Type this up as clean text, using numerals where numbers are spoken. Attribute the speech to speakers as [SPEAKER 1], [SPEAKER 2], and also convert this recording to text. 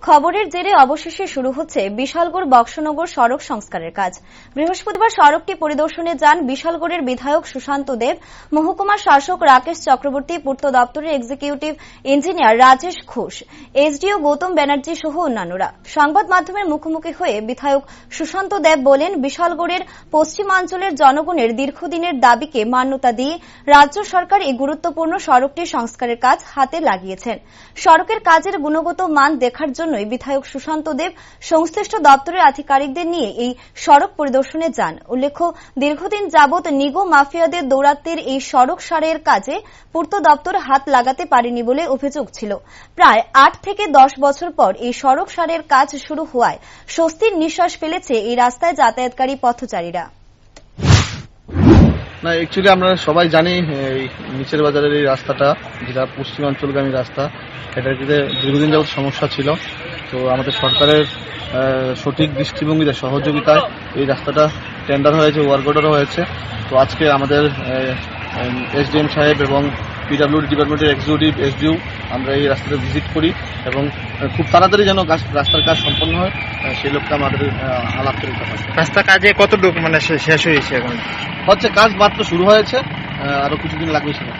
[SPEAKER 1] খবরের জেরে অবশেষে শুরু হচ্ছে বিশালগড় বক্সনগর সড়ক সংস্কারের কাজ। বৃহস্পতিবার সড়কটি পরিদর্শনে যান বিশালগড়ের বিধায়ক সুশান্ত দেব, মহকুমা শাসক রাকেশ চক্রবর্তী, পূর্ত দপ্তরের executive engineer Rajesh Ghosh, SDO Gautam Banerjee সহ অন্যান্যরা। সংবাদ মাধ্যমের মুখোমুখি হয়ে বিধায়ক সুশান্ত দেব বলেন, বিশালগড়ের পশ্চিমাঞ্চলের জনগণের দীর্ঘদিনের দাবিকে মান্যতা দিয়ে রাজ্য সরকার এই গুরুত্বপূর্ণ সড়কটি সংস্কারের কাজ হাতে লাগিয়েছেন। সড়কের কাজের গুণগত মান দেখার জন্য বিধায়ক সুশান্ত দেব সংশ্লিষ্ট দপ্তরের আধিকারিকদের নিয়ে এই সড়ক পরিদর্শনে যান। উল্লেখ্য, দীর্ঘদিন যাবৎ নিগো মাফিয়াদের দৌরাত্ম্যের এই সড়ক সারের কাজে পূর্ত দপ্তর হাত লাগাতে পারেনি বলে অভিযোগ ছিল। প্রায় 8 থেকে 10 বছর পর এই সড়ক সারের কাজ শুরু হওয়ায় স্বস্তির নিঃশ্বাস ফেলেছে এই রাস্তায় যাতায়াতকারী পথচারীরা।
[SPEAKER 2] না, অ্যাকচুয়ালি আমরা সবাই জানি এই নিচের বাজারের এই রাস্তাটা, যেটা পশ্চিমাঞ্চলগামী রাস্তা, এটার দীর্ঘদিন যাবৎ সমস্যা ছিল। তো আমাদের সরকারের সঠিক দৃষ্টিভঙ্গিতে সহযোগিতায় এই রাস্তাটা টেন্ডার হয়েছে, ওয়ার্ক অর্ডারও হয়েছে। তো আজকে আমাদের এসডিএম সাহেব এবং পিডব্লিউডি ডিপার্টমেন্টের এক্সিকিউটিভ এসডিও আমরা এই রাস্তাটা ভিজিট করি এবং খুব তাড়াতাড়ি যেন রাস্তার কাজ সম্পন্ন হয় সেই লক্ষ্যে আমাদের আলাপ করে।
[SPEAKER 3] রাস্তা কাজে কতটুকু শেষ হয়েছে? এখন
[SPEAKER 2] হচ্ছে, কাজ মাত্র শুরু হয়েছে, আরো কিছুদিন লাগবে সেটা।